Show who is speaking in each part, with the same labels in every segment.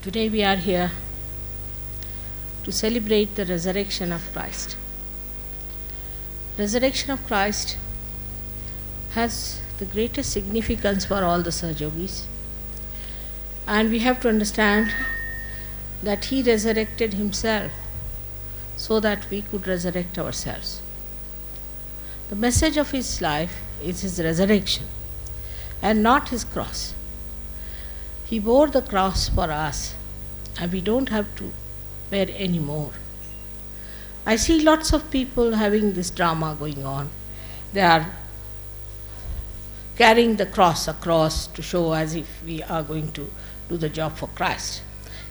Speaker 1: Today we are here to celebrate the resurrection of Christ. Resurrection of Christ has the greatest significance for all the Sahajogis, and we have to understand that He resurrected Himself so that we could resurrect ourselves. The message of His life is His resurrection and not His cross. He bore the cross for us, and we don't have to bear any more. I see lots of people having this drama going on. They are carrying the cross across to show as if we are going to do the job for Christ,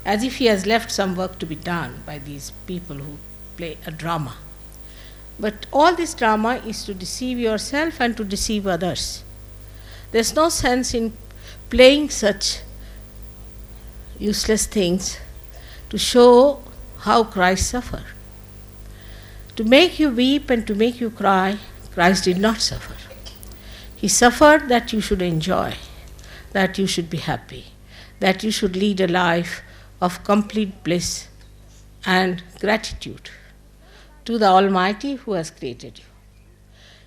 Speaker 1: as if He has left some work to be done by these people who play a drama. But all this drama is to deceive yourself and to deceive others. There's no sense in playing such useless things to show how Christ suffered. To make you weep and to make you cry, Christ did not suffer. He suffered that you should enjoy, that you should be happy, that you should lead a life of complete bliss and gratitude to the Almighty who has created you.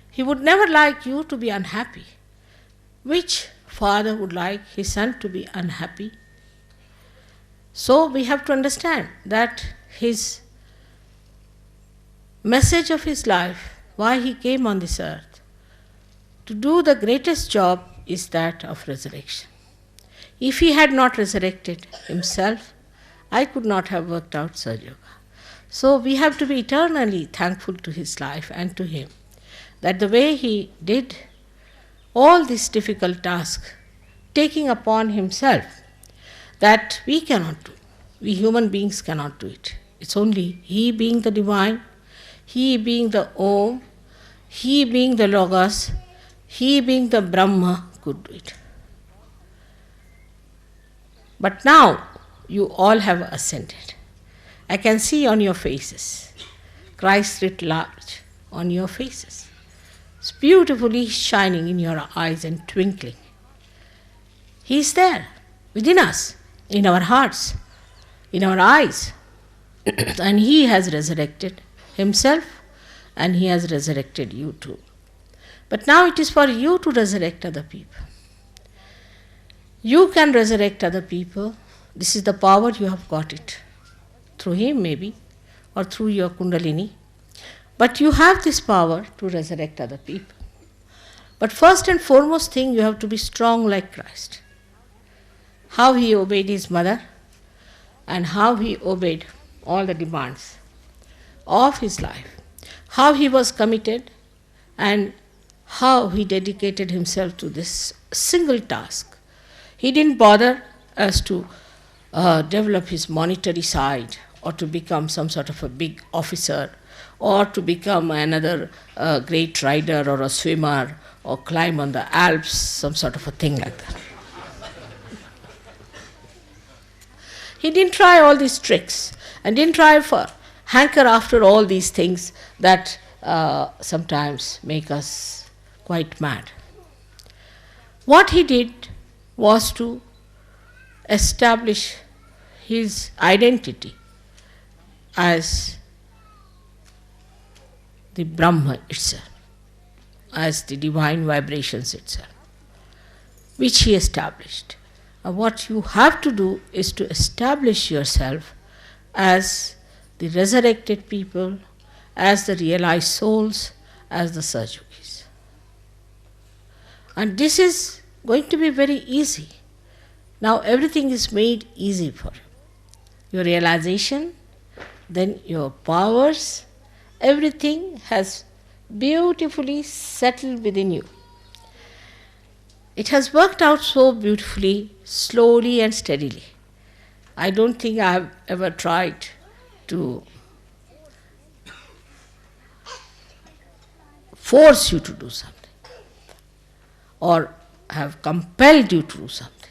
Speaker 1: He would never like you to be unhappy. Which father would like his son to be unhappy? So we have to understand that His message of His life, why He came on this earth, to do the greatest job is that of resurrection. If He had not resurrected Himself, I could not have worked out Sahaja Yoga. So we have to be eternally thankful to His life and to Him, that the way He did all these difficult tasks, taking upon Himself, that we cannot do. We human beings cannot do it. It's only He being the divine, He being the Om, He being the Logos, He being the Brahma could do it. But now you all have ascended. I can see on your faces, Christ writ large on your faces. It's beautifully shining in your eyes and twinkling. He is there within us, in our hearts, in our eyes. And He has resurrected Himself, and He has resurrected you too. But now it is for you to resurrect other people. You can resurrect other people. This is the power, you have got it. Through Him maybe, or through your Kundalini. But you have this power to resurrect other people. But first and foremost thing, you have to be strong like Christ. How He obeyed His mother, and how He obeyed all the demands of His life. How He was committed, and how He dedicated Himself to this single task. He didn't bother as to develop His monetary side, or to become some sort of a big officer, or to become another great rider or a swimmer, or climb on the Alps, some sort of a thing like that. He didn't try all these tricks, and didn't try for hanker after all these things that sometimes make us quite mad. What He did was to establish His identity as the Brahma itself, as the divine vibrations itself, which He established. What you have to do is to establish yourself as the resurrected people, as the realized souls, as the Sahajogis. And this is going to be very easy. Now everything is made easy for you. Your realization, then your powers, everything has beautifully settled within you. It has worked out so beautifully, slowly and steadily. I don't think I have ever tried to force you to do something, or have compelled you to do something.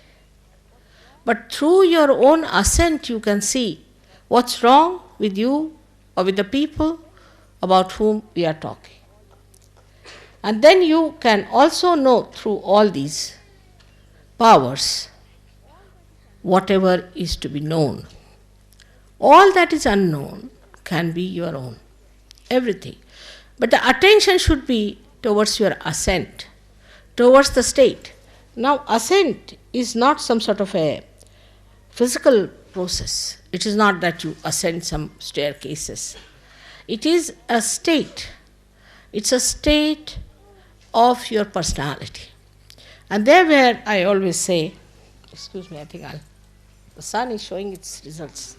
Speaker 1: But through your own ascent you can see what's wrong with you or with the people about whom we are talking. And then you can also know through all these powers whatever is to be known. All that is unknown can be your own, everything. But the attention should be towards your ascent, towards the state. Now, ascent is not some sort of a physical process. It is not that you ascend some staircases. It is a state. It's a state of your personality. And there where I always say, excuse me, I think the sun is showing its results.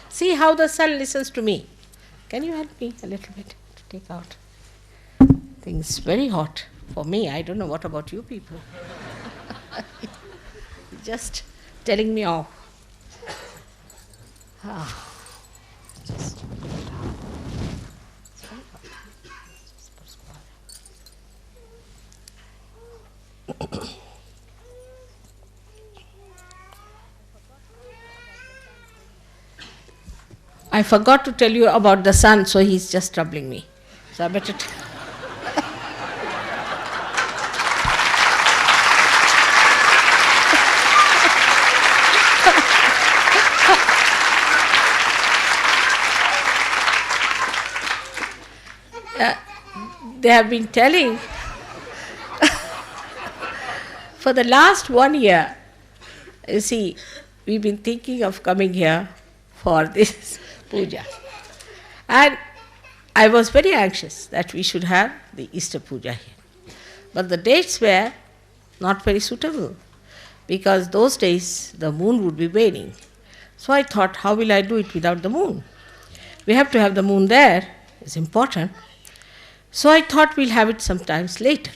Speaker 1: See how the sun listens to me. Can you help me a little bit to take out? Things very hot for me. I don't know what about you people. Just telling me off. Just put it down. It's very hot. Just put it. I forgot to tell you about the sun, so he's just troubling me. So I better they have been telling for the last 1 year, you see, we've been thinking of coming here for this puja. And I was very anxious that we should have the Easter puja here. But the dates were not very suitable because those days the moon would be waning. So I thought, how will I do it without the moon? We have to have the moon there, it's important. So I thought we'll have it sometimes later.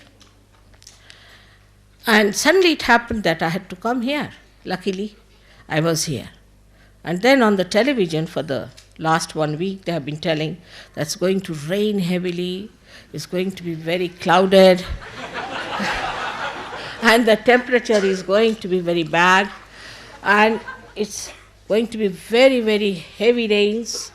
Speaker 1: And suddenly it happened that I had to come here. Luckily, I was here. And then on the television for the last 1 week, they have been telling that it's going to rain heavily, it's going to be very clouded, and the temperature is going to be very bad, and it's going to be very, very heavy rains.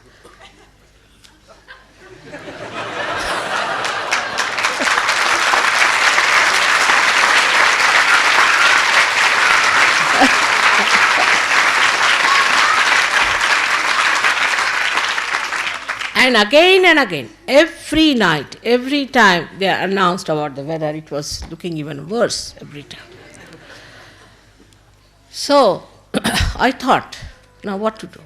Speaker 1: And again, every night, every time they announced about the weather, it was looking even worse every time. So I thought, now what to do?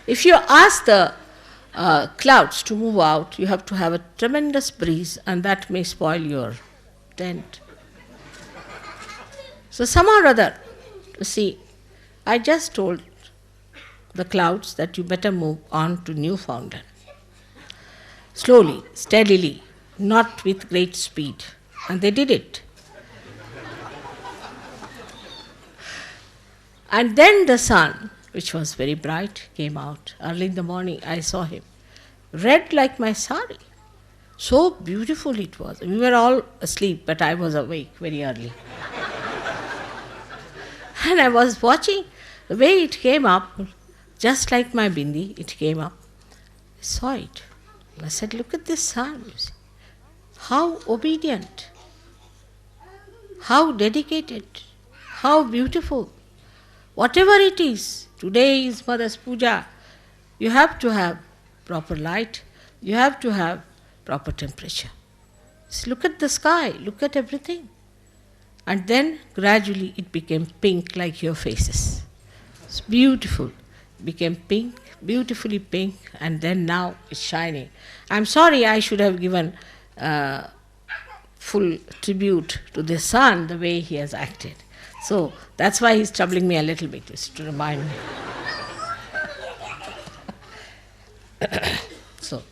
Speaker 1: If you ask the clouds to move out, you have to have a tremendous breeze, and that may spoil your tent. So somehow or other, see, I just told the clouds that you better move on to Newfoundland. Slowly, steadily, not with great speed. And they did it. And then the sun, which was very bright, came out. Early in the morning, I saw him. Red like my sari. So beautiful it was. We were all asleep, but I was awake very early. And I was watching the way it came up, just like my bindi, it came up. I saw it. I said, look at this sun. You see. How obedient, how dedicated, how beautiful. Whatever it is, today is Mother's puja, you have to have proper light, you have to have proper temperature. Just look at the sky, look at everything. And then gradually it became pink like your faces. It's beautiful. It became pink, beautifully pink, and then now it's shining. I'm sorry I should have given full tribute to the sun the way he has acted. So that's why he's troubling me a little bit, just to remind me. So,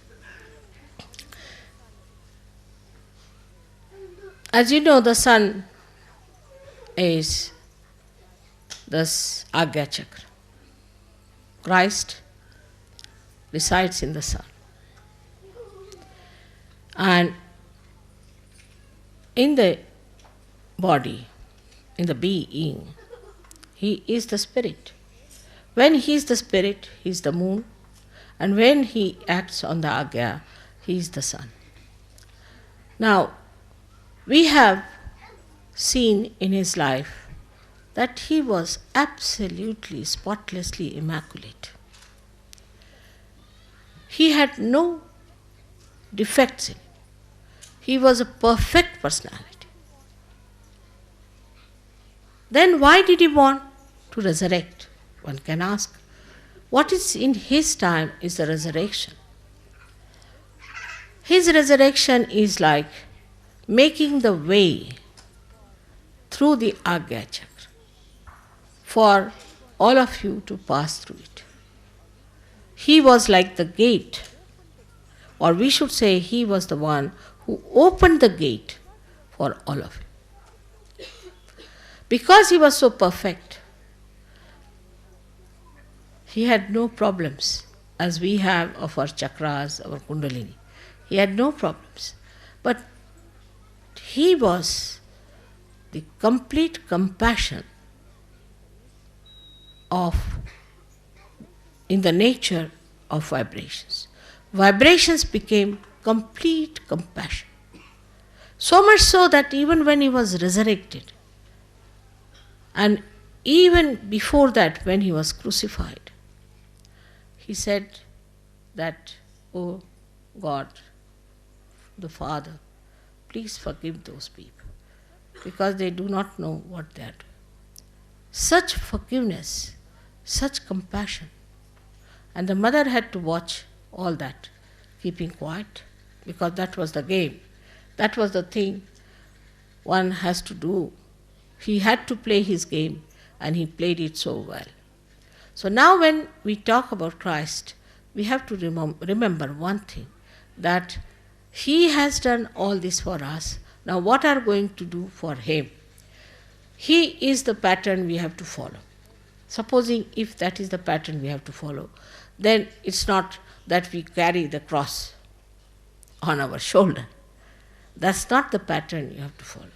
Speaker 1: as you know, the sun is this Agya Chakra. Christ resides in the sun. And in the body, in the being, he is the spirit. When he is the spirit, he is the moon. And when he acts on the Agya, he is the sun. Now, We have seen in his life that he was absolutely, spotlessly immaculate. He had no defects in him. He was a perfect personality. Then why did he want to resurrect? One can ask. What is in his time is the resurrection. His resurrection is like making the way through the Agya Chakra for all of you to pass through it. He was like the gate, or we should say he was the one who opened the gate for all of you. Because he was so perfect, he had no problems as we have of our chakras, our kundalini. He had no problems. But he was the complete compassion in the nature of vibrations. Vibrations became complete compassion. So much so that even when he was resurrected, and even before that when he was crucified, he said that, "Oh God, the Father, please forgive those people, because they do not know what they are doing." Such forgiveness, such compassion. And the mother had to watch all that, keeping quiet, because that was the game. That was the thing one has to do. He had to play his game, and he played it so well. So now when we talk about Christ, we have to remember one thing, that he has done all this for us. Now what are we going to do for him? He is the pattern we have to follow. Supposing if that is the pattern we have to follow, then it's not that we carry the cross on our shoulder. That's not the pattern you have to follow.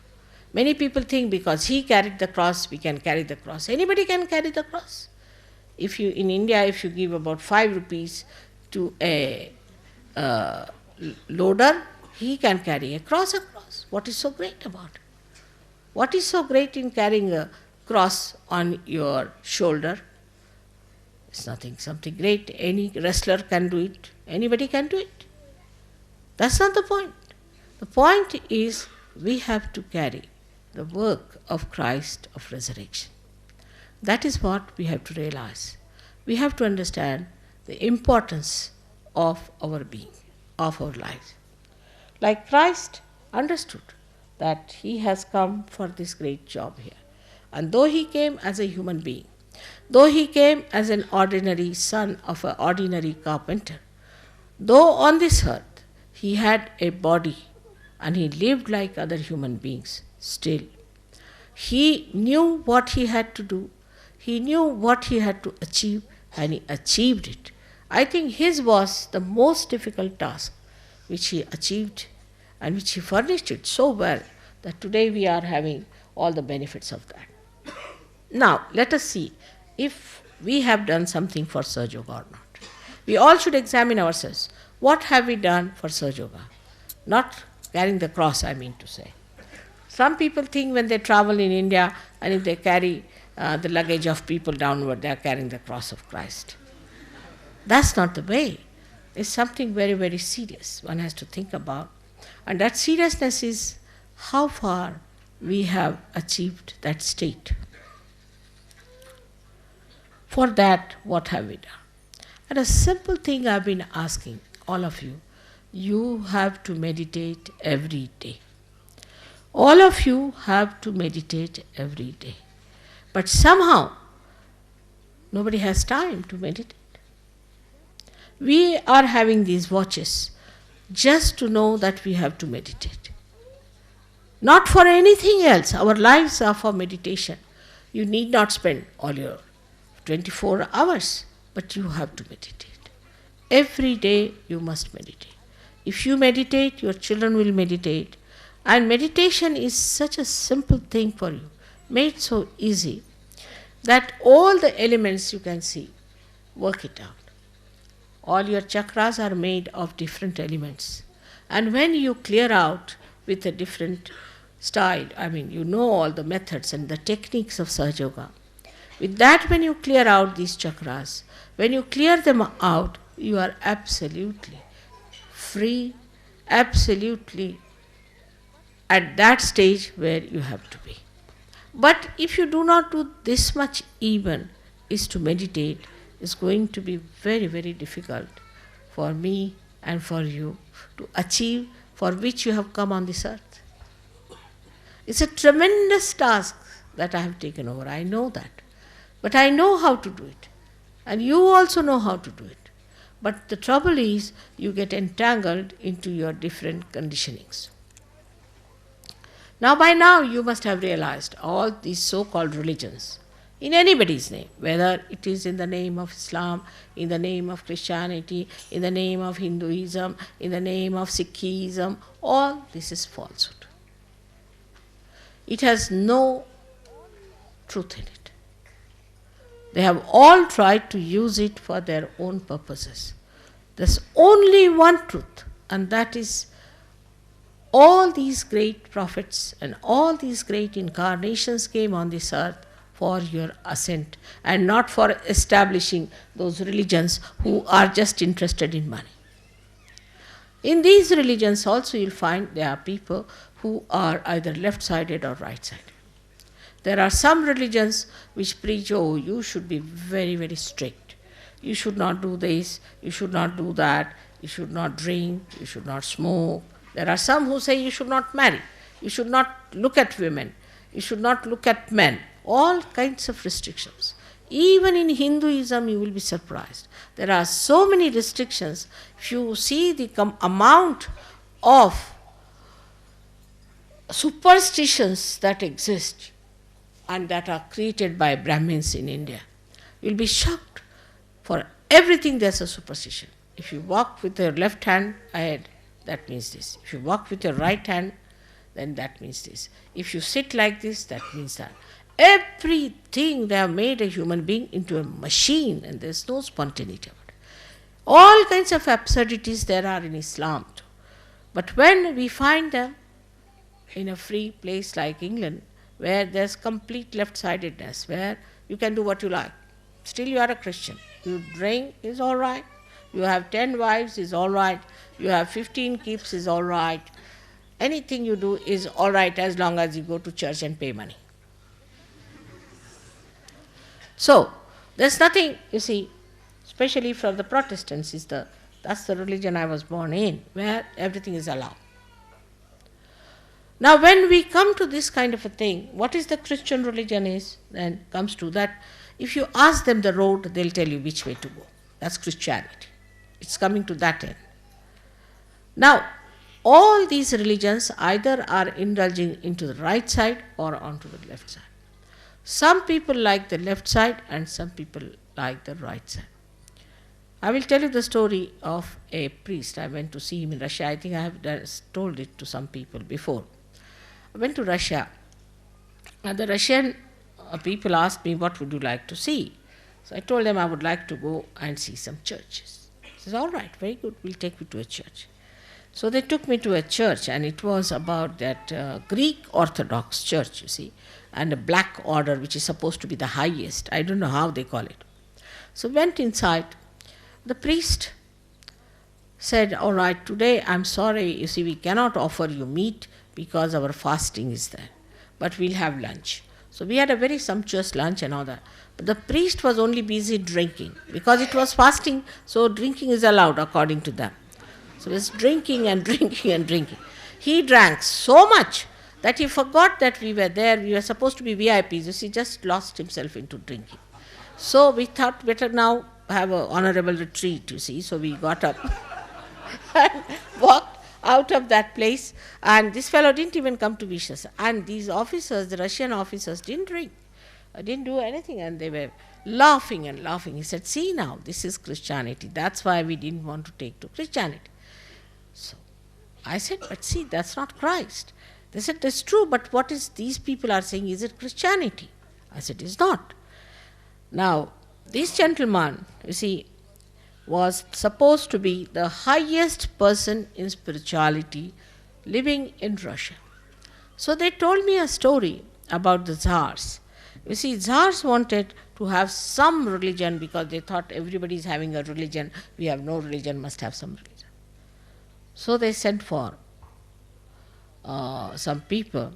Speaker 1: Many people think because he carried the cross, we can carry the cross. Anybody can carry the cross. In India, if you give about 5 rupees to a loader, he can carry a cross across. What is so great about it? What is so great in carrying a cross on your shoulder? It's something great. Any wrestler can do it. Anybody can do it. That's not the point. The point is we have to carry the work of Christ of resurrection. That is what we have to realize. We have to understand the importance of our being, of our lives. Like Christ understood that he has come for this great job here. And though he came as a human being, though he came as an ordinary son of an ordinary carpenter, though on this earth he had a body and he lived like other human beings, still he knew what he had to do, he knew what he had to achieve, and he achieved it. I think his was the most difficult task which he achieved, and which he furnished it so well that today we are having all the benefits of that. Now, let us see if we have done something for Sahaja Yoga or not. We all should examine ourselves. What have we done for Sahaja Yoga? Not carrying the cross, I mean to say. Some people think when they travel in India and if they carry the luggage of people downward, they are carrying the cross of Christ. That's not the way. It's something very, very serious one has to think about. And that seriousness is how far we have achieved that state. For that, what have we done? And a simple thing I've been asking all of you, you have to meditate every day. All of you have to meditate every day. But somehow, nobody has time to meditate. We are having these watches just to know that we have to meditate. Not for anything else. Our lives are for meditation. You need not spend all your 24 hours, but you have to meditate. Every day you must meditate. If you meditate, your children will meditate. And meditation is such a simple thing for you, made so easy, that all the elements you can see, work it out. All your chakras are made of different elements. And when you clear out with the different style, you know all the methods and the techniques of Sahaja Yoga. With that, when you clear out these chakras, when you clear them out, you are absolutely free, absolutely at that stage where you have to be. But if you do not do this much even, is to meditate, is going to be very, very difficult for me and for you to achieve for which you have come on this earth. It's a tremendous task that I have taken over. I know that. But I know how to do it. And you also know how to do it. But the trouble is, you get entangled into your different conditionings. Now, by now, you must have realized all these so-called religions, in anybody's name, whether it is in the name of Islam, in the name of Christianity, in the name of Hinduism, in the name of Sikhism, all this is falsehood. It has no truth in it. They have all tried to use it for their own purposes. There's only one truth, and that is all these great prophets and all these great incarnations came on this earth for your ascent and not for establishing those religions who are just interested in money. In these religions also you'll find there are people who are either left-sided or right-sided. There are some religions which preach, oh, you should be very, very strict. You should not do this, you should not do that, you should not drink, you should not smoke. There are some who say you should not marry, you should not look at women, you should not look at men. All kinds of restrictions. Even in Hinduism you will be surprised. There are so many restrictions. If you see the amount of superstitions that exist and that are created by Brahmins in India, you will be shocked. For everything there's a superstition. If you walk with your left hand ahead, that means this. If you walk with your right hand, then that means this. If you sit like this, that means that. Everything, they have made a human being into a machine, and there's no spontaneity about it. All kinds of absurdities there are in Islam too. But when we find them in a free place like England, where there's complete left-sidedness, where you can do what you like, still you are a Christian. You drink is all right. You have 10 wives is all right. You have 15 keeps is all right. Anything you do is all right as long as you go to church and pay money. So, there's nothing, you see, especially from the Protestants, that's the religion I was born in, where everything is allowed. Now, when we come to this kind of a thing, what is the Christian religion is, then comes to that, if you ask them the road, they'll tell you which way to go. That's Christianity. It's coming to that end. Now, all these religions either are indulging into the right side or onto the left side. Some people like the left side and some people like the right side. I will tell you the story of a priest. I went to see him in Russia. I think I have told it to some people before. I went to Russia, and the Russian people asked me, what would you like to see? So I told them I would like to go and see some churches. He says, all right, very good, we'll take you to a church. So they took me to a church, and it was about that Greek Orthodox church, you see, and a black order, which is supposed to be the highest. I don't know how they call it. So went inside. The priest said, all right, today I'm sorry, you see, we cannot offer you meat because our fasting is there, but we'll have lunch. So we had a very sumptuous lunch and all that. But the priest was only busy drinking. Because it was fasting, so drinking is allowed according to them. So he was drinking and drinking and drinking. He drank so much that he forgot that we were there. We were supposed to be VIPs. You see, just lost himself into drinking. So we thought better now have an honorable retreat, you see. So we got up and walked out of that place, and this fellow didn't even come to wish us. And these officers, the Russian officers, didn't drink, didn't do anything, and they were laughing and laughing. He said, see now, this is Christianity. That's why we didn't want to take to Christianity. So I said, but see, that's not Christ. They said, that's true, but what is these people are saying, is it Christianity? I said, it's not. Now, this gentleman, you see, was supposed to be the highest person in spirituality living in Russia. So they told me a story about the Tsars. You see, Tsars wanted to have some religion because they thought everybody is having a religion, we have no religion, must have some religion. So they sent for some people,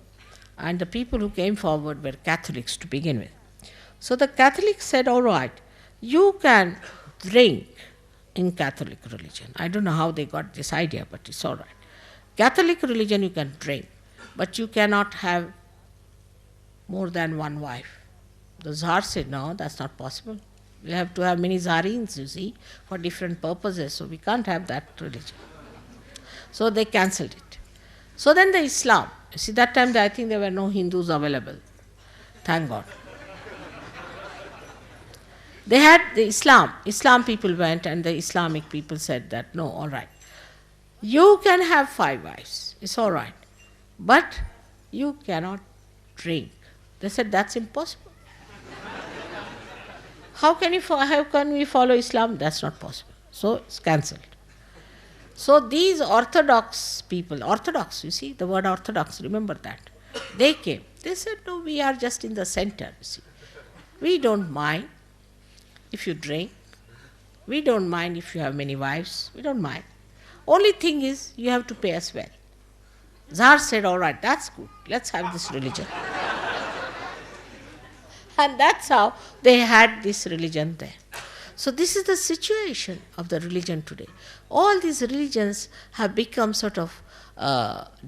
Speaker 1: and the people who came forward were Catholics to begin with. So the Catholics said, all right, you can drink in Catholic religion. I don't know how they got this idea, but it's all right. Catholic religion you can drink, but you cannot have more than one wife. The Tsar said, no, that's not possible. We have to have many Tsarins, you see, for different purposes, so we can't have that religion. So they cancelled it. So then the Islam, you see, that time I think there were no Hindus available. Thank God. They had the Islam people went, and the Islamic people said that, no, all right. You can have 5 wives, it's all right. But you cannot drink. They said, that's impossible. How can we follow Islam? That's not possible. So it's cancelled. So these Orthodox people, Orthodox, you see, the word Orthodox, remember that. They came. They said, no, we are just in the center, you see. We don't mind if you drink. We don't mind if you have many wives. We don't mind. Only thing is, you have to pay us well. Tsar said, all right, that's good. Let's have this religion. And that's how they had this religion there. So this is the situation of the religion today. All these religions have become sort of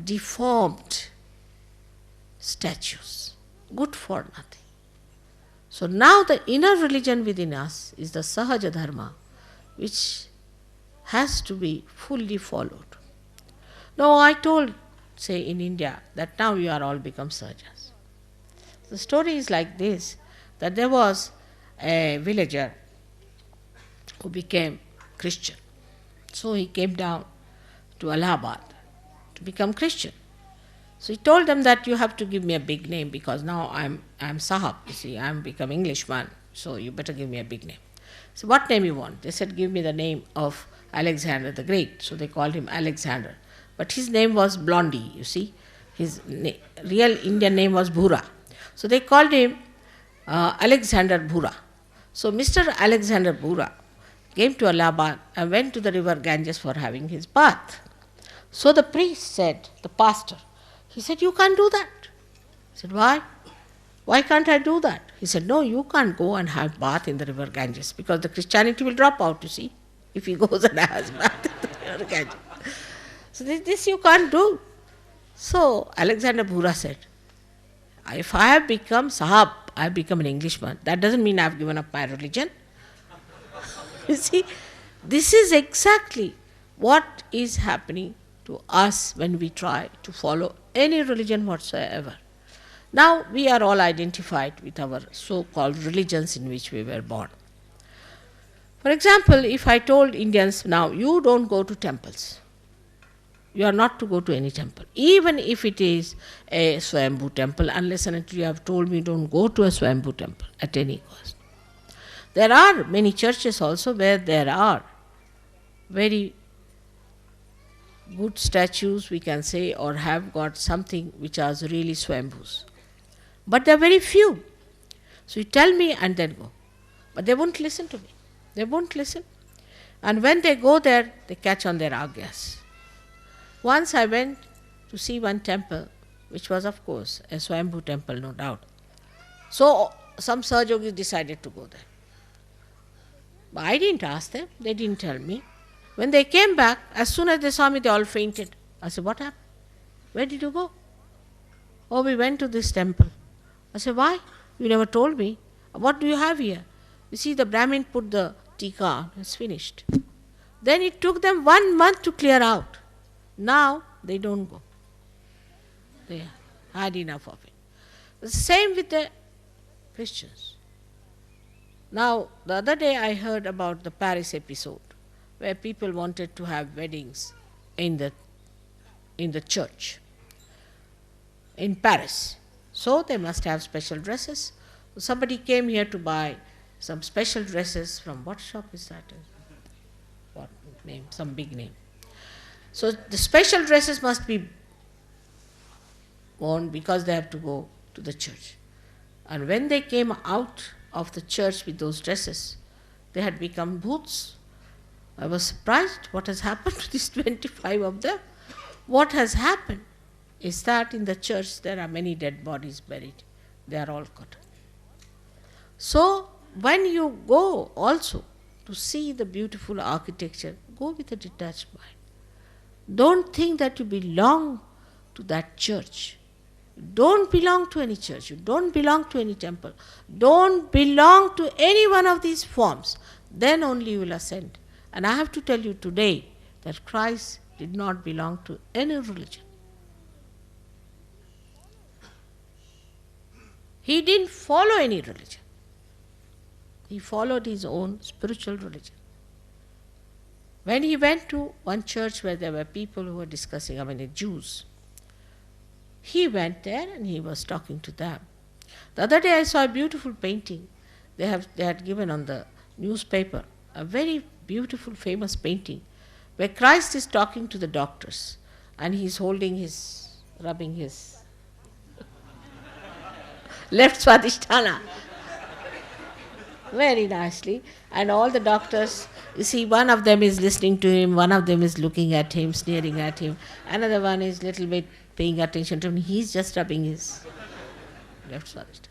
Speaker 1: deformed statues, good for nothing. So now the inner religion within us is the Sahaja Dharma, which has to be fully followed. Now I told, say in India, that now you are all become Sahajas. The story is like this, that there was a villager who became Christian. So he came down to Allahabad to become Christian. So he told them that you have to give me a big name because now I'm Sahab, you see, I'm become Englishman, so you better give me a big name. So what name you want? They said, give me the name of Alexander the Great. So they called him Alexander. But his name was Blondie, you see. His real Indian name was Bhura. So they called him Alexander Bhura. So Mr. Alexander Bhura came to Allahabad and went to the river Ganges for having his bath. So the priest said, the pastor, he said, you can't do that. He said, why? Why can't I do that? He said, no, you can't go and have bath in the river Ganges because the Christianity will drop out, you see, if he goes and has bath in the river Ganges. So this you can't do. So Alexander Bhura said, if I have become Sahab, I have become an Englishman, that doesn't mean I have given up my religion. You see, this is exactly what is happening to us when we try to follow any religion whatsoever. Now we are all identified with our so-called religions in which we were born. For example, if I told Indians, now you don't go to temples. You are not to go to any temple, even if it is a Swayambhu temple, unless and until you have told me don't go to a Swayambhu temple at any cost. There are many churches also where there are very good statues, we can say, or have got something which are really Swayambhus. But there are very few. So you tell me and then go. But they won't listen to me. They won't listen. And when they go there, they catch on their agyas. Once I went to see one temple, which was of course a Swayambhu temple, no doubt. So some Sahajogis decided to go there. But I didn't ask them, they didn't tell me. When they came back, as soon as they saw me, they all fainted. I said, what happened? Where did you go? Oh, we went to this temple. I said, why? You never told me. What do you have here? You see, the Brahmin put the tika on, it's finished. Then it took them 1 month to clear out. Now they don't go. They had enough of it. The same with the Christians. Now, the other day I heard about the Paris episode, where people wanted to have weddings in the church in Paris. So they must have special dresses. Somebody came here to buy some special dresses from what shop is that? What name? Some big name. So the special dresses must be mourned because they have to go to the church. And when they came out of the church with those dresses, they had become bhoots. I was surprised what has happened to these 25 of them. What has happened is that in the church there are many dead bodies buried. They are all cut. So when you go also to see the beautiful architecture, go with a detached mind. Don't think that you belong to that church. Don't belong to any church. You don't belong to any temple. Don't belong to any one of these forms. Then only you will ascend. And I have to tell you today that Christ did not belong to any religion. He didn't follow any religion. He followed his own spiritual religion. When he went to one church where there were people who were discussing, the Jews, he went there and he was talking to them. The other day I saw a beautiful painting. They had given on the newspaper a very beautiful, famous painting where Christ is talking to the doctors and he's rubbing his left swadhisthana very nicely, and all the doctors, you see, one of them is listening to him, one of them is looking at him, sneering at him, another one is little bit paying attention to him. He's just rubbing his left swadhisthana.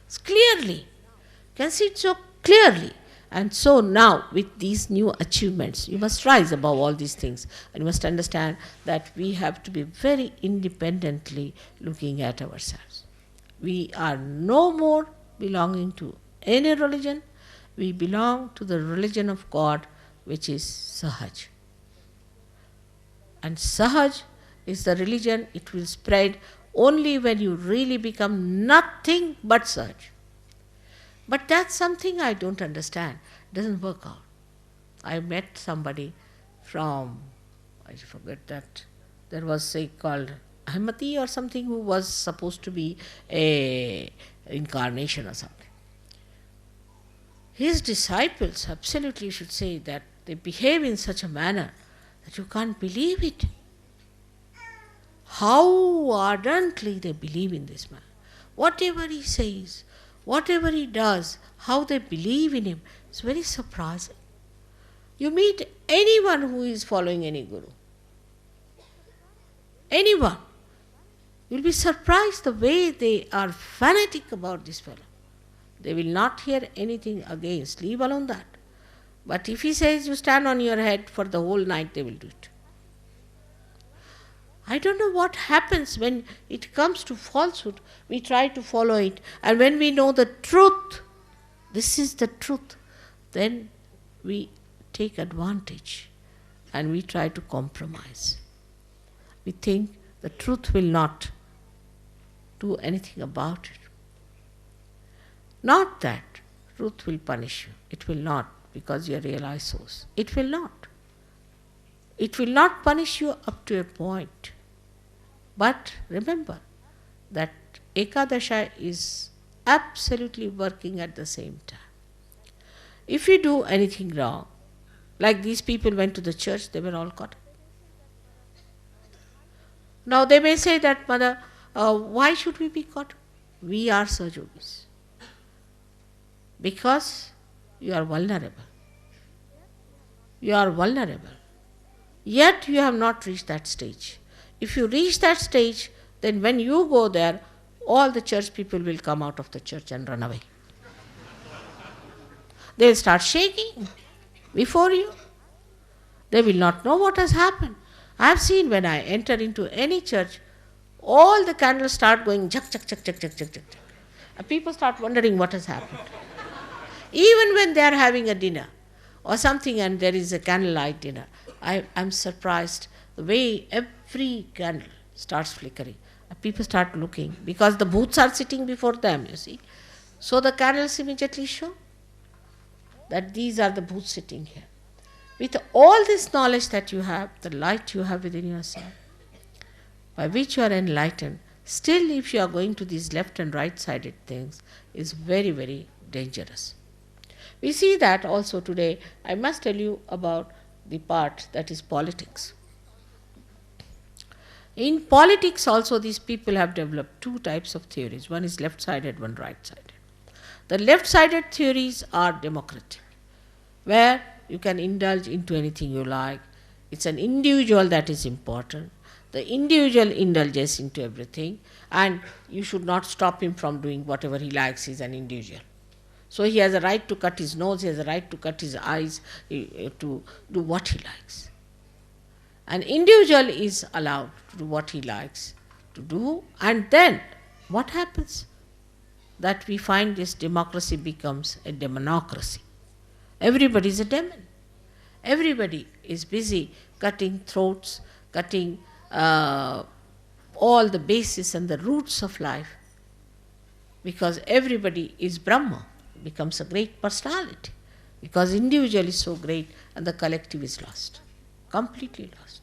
Speaker 1: It's clearly, you can see it so clearly. And so now, with these new achievements, you must rise above all these things, and you must understand that we have to be very independently looking at ourselves. We are no more belonging to any religion. We belong to the religion of God, which is Sahaj. And Sahaj is the religion, it will spread only when you really become nothing but Sahaj. But that's something I don't understand. It doesn't work out. I met somebody from, I forget that, there was say called Ahmadi or something, who was supposed to be a incarnation or something. His disciples absolutely should say that they behave in such a manner that you can't believe it. How ardently they believe in this man. Whatever he says, whatever he does, how they believe in him, it's very surprising. You meet anyone who is following any guru, anyone, you'll be surprised the way they are fanatic about this fellow. They will not hear anything against, leave alone that. But if he says you stand on your head for the whole night, they will do it. I don't know what happens when it comes to falsehood. We try to follow it, and when we know the truth, this is the truth, then we take advantage and we try to compromise. We think the truth will not do anything about it. Not that truth will punish you. It will not, because you are realized souls. It will not. It will not punish you up to a point. But remember that Ekadasha is absolutely working at the same time. If you do anything wrong, like these people went to the church, they were all caught. Now they may say that, Mother, why should we be caught? We are Sahajogis. Because you are vulnerable. You are vulnerable. Yet you have not reached that stage. If you reach that stage, then when you go there, all the church people will come out of the church and run away. They will start shaking before you. They will not know what has happened. I have seen when I enter into any church, all the candles start going chak, chak, chak, chak, chak, chak, chak. And people start wondering what has happened. Even when they are having a dinner or something and there is a candlelight dinner, I am surprised the way every candle starts flickering. And people start looking because the booths are sitting before them, you see. So the candles immediately show that these are the booths sitting here. With all this knowledge that you have, the light you have within yourself, by which you are enlightened, still if you are going to these left and right sided things, is very, very dangerous. We see that also today. I must tell you about the part that is politics. In politics also, these people have developed two types of theories. One is left-sided, one right-sided. The left-sided theories are democratic, where you can indulge into anything you like. It's an individual that is important. The individual indulges into everything, and you should not stop him from doing whatever he likes. He's an individual. So he has a right to cut his nose, he has a right to cut his eyes, to do what he likes. An individual is allowed to do what he likes to do, and then what happens? That we find this democracy becomes a demonocracy. Everybody is a demon. Everybody is busy cutting throats, cutting all the bases and the roots of life, because everybody is Brahma, becomes a great personality, because individual is so great and the collective is lost, completely lost.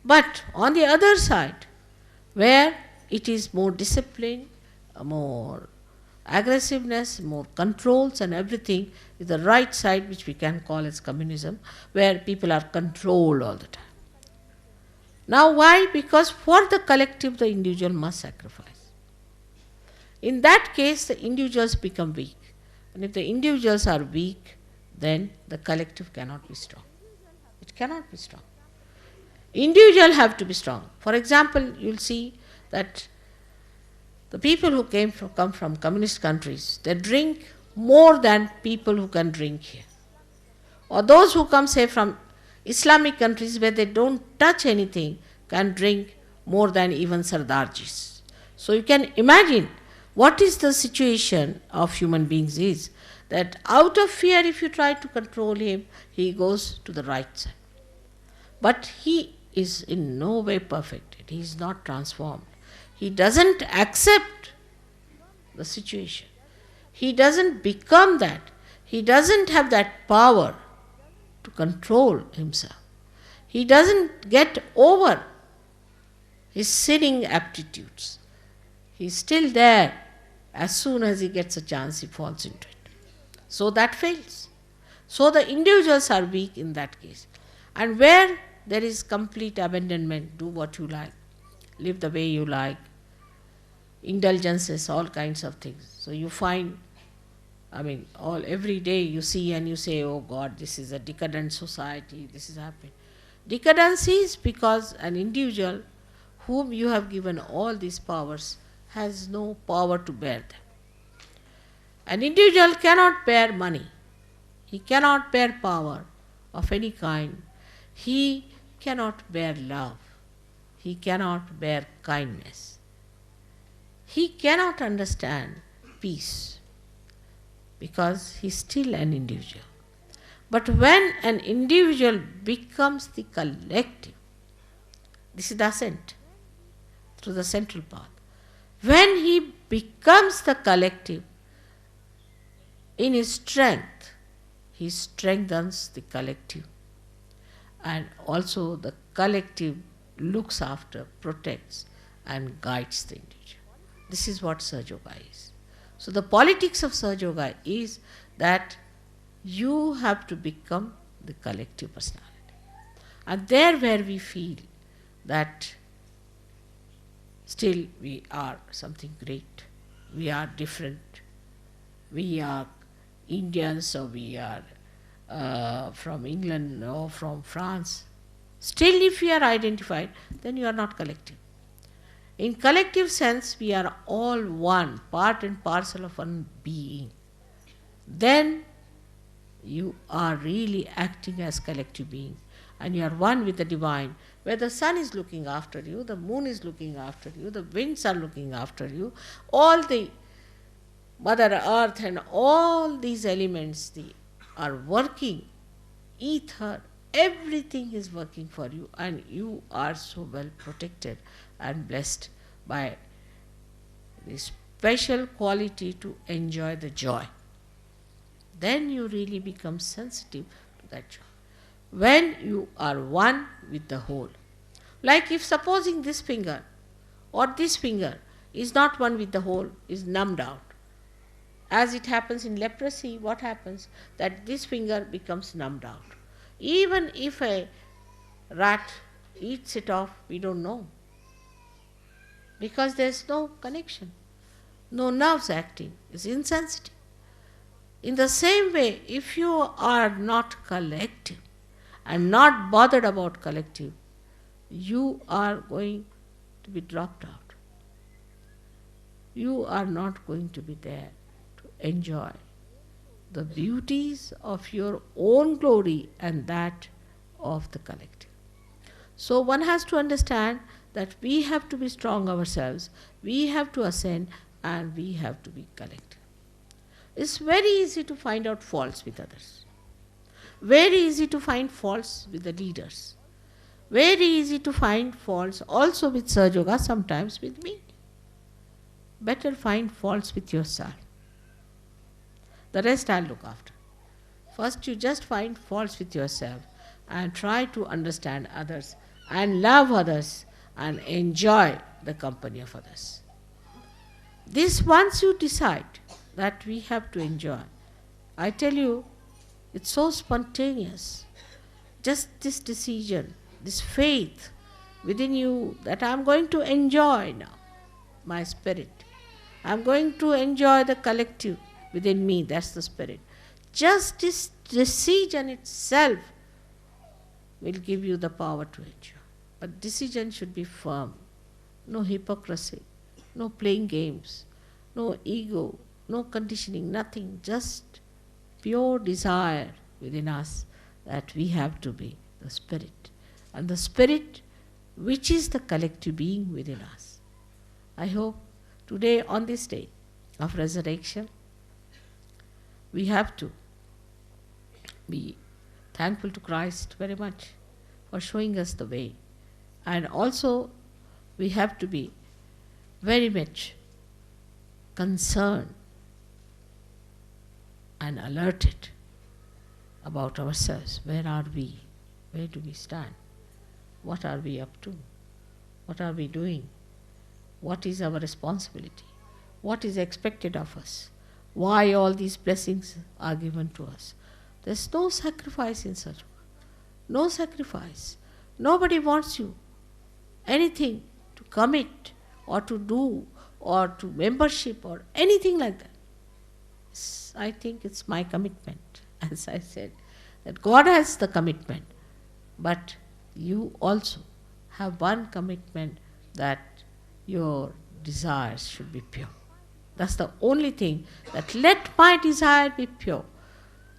Speaker 1: But on the other side, where it is more discipline, more aggressiveness, more controls and everything, is the right side, which we can call as communism, where people are controlled all the time. Now why? Because for the collective the individual must sacrifice. In that case the individuals become weak. And if the individuals are weak, then the collective cannot be strong. It cannot be strong. Individuals have to be strong. For example, you'll see that the people who come from communist countries, they drink more than people who can drink here. Or those who come, say, from Islamic countries where they don't touch anything, can drink more than even Sardarjis. So you can imagine what is the situation of human beings is, that out of fear, if you try to control him, he goes to the right side. But he is in no way perfected. He is not transformed. He doesn't accept the situation. He doesn't become that. He doesn't have that power to control himself. He doesn't get over his sinning aptitudes. He's still there. As soon as he gets a chance, he falls into it. So that fails. So the individuals are weak in that case. And where there is complete abandonment, do what you like, live the way you like, indulgences, all kinds of things. So you find, every day you see and you say, oh God, this is a decadent society, this is happening. Decadence is because an individual whom you have given all these powers has no power to bear them. An individual cannot bear money. He cannot bear power of any kind. He cannot bear love. He cannot bear kindness. He cannot understand peace because he is still an individual. But when an individual becomes the collective, this is the ascent through the central path. When he becomes the collective, in his strength, he strengthens the collective. And also the collective looks after, protects and guides the individual. This is what Sahaja Yoga is. So the politics of Sahaja Yoga is that you have to become the collective personality. And there where we feel that still we are something great, we are different, we are Indians or we are from England or from France, still if you are identified, then you are not collective. In collective sense, we are all one, part and parcel of one being. Then you are really acting as collective being, and you are one with the divine, where the sun is looking after you, the moon is looking after you, the winds are looking after you, all the Mother Earth and all these elements are working, ether, everything is working for you, and you are so well protected and blessed by this special quality to enjoy the joy. Then you really become sensitive to that joy. When you are one with the whole. Like if supposing this finger or this finger is not one with the whole, is numbed out. As it happens in leprosy, what happens? That this finger becomes numbed out. Even if a rat eats it off, we don't know. Because there's no connection, no nerves acting, it's insensitive. In the same way, if you are not collective and not bothered about collective, you are going to be dropped out. You are not going to be there to enjoy the beauties of your own glory and that of the collective. So one has to understand that we have to be strong ourselves, we have to ascend, and we have to be collective. It's very easy to find out faults with others. Very easy to find faults with the leaders. Very easy to find faults also with Sahaja Yoga, sometimes with me. Better find faults with yourself. The rest I'll look after. First you just find faults with yourself and try to understand others and love others and enjoy the company of others. This once you decide that we have to enjoy, I tell you, it's so spontaneous. Just this decision, this faith within you that I'm going to enjoy now my spirit. I'm going to enjoy the collective within me, that's the spirit. Just this decision itself will give you the power to enjoy. But decision should be firm. No hypocrisy, no playing games, no ego, no conditioning, nothing. Just pure desire within us that we have to be the spirit. And the spirit which is the collective being within us. I hope today on this day of resurrection, we have to be thankful to Christ very much for showing us the way. And also we have to be very much concerned and alerted about ourselves. Where are we? Where do we stand? What are we up to? What are we doing? What is our responsibility? What is expected of us? Why all these blessings are given to us? There's no sacrifice in such work. No sacrifice. Nobody wants you anything to commit or to do or to membership or anything like that. I think it's my commitment, as I said, that God has the commitment, but you also have one commitment, that your desires should be pure. That's the only thing, that let my desire be pure.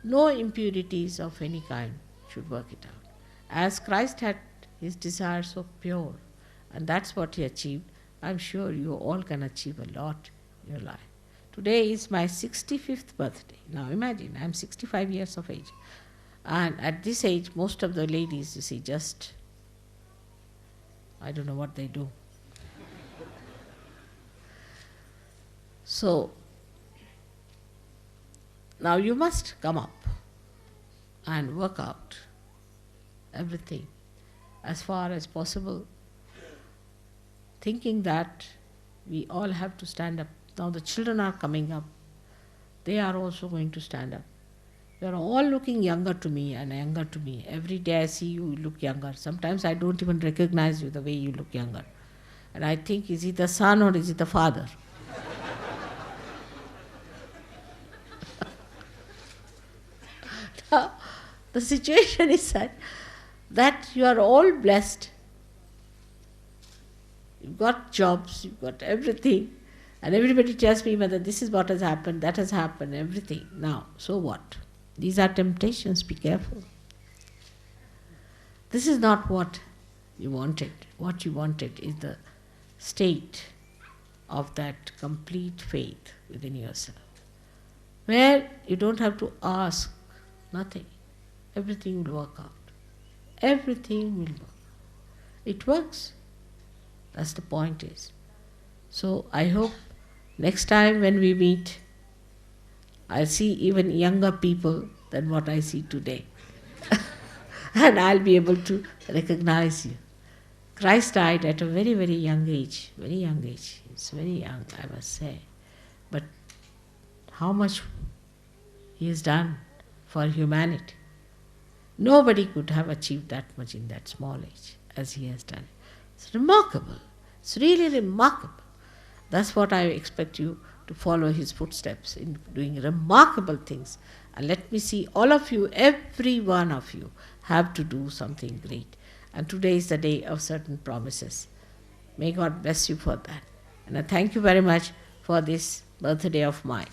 Speaker 1: No impurities of any kind should work it out. As Christ had his desire so pure, and that's what he achieved, I'm sure you all can achieve a lot in your life. Today is my 65th birthday. Now imagine, I'm 65 years of age. And at this age, most of the ladies, you see, just, I don't know what they do. So, now you must come up and work out everything as far as possible, thinking that we all have to stand up. Now the children are coming up. They are also going to stand up. You are all looking younger to me and younger to me. Every day I see you look younger. Sometimes I don't even recognize you the way you look younger. And I think, is he the son or is he the father? Now, the situation is such that you are all blessed. You've got jobs, you've got everything. And everybody tells me whether this is what has happened, that has happened, everything. Now, so what? These are temptations, be careful. This is not what you wanted. What you wanted is the state of that complete faith within yourself, where you don't have to ask nothing. Everything will work out. Everything will work. It works. That's the point is. So I hope next time when we meet, I'll see even younger people than what I see today. And I'll be able to recognize you. Christ died at a very, very young age. Very young age. It's very young, I must say. But how much he has done for humanity. Nobody could have achieved that much in that small age. as he has done. It's remarkable. It's really remarkable. That's what I expect you to follow his footsteps in doing remarkable things. And let me see all of you, every one of you, have to do something great. And today is the day of certain promises. May God bless you for that. And I thank you very much for this birthday of mine.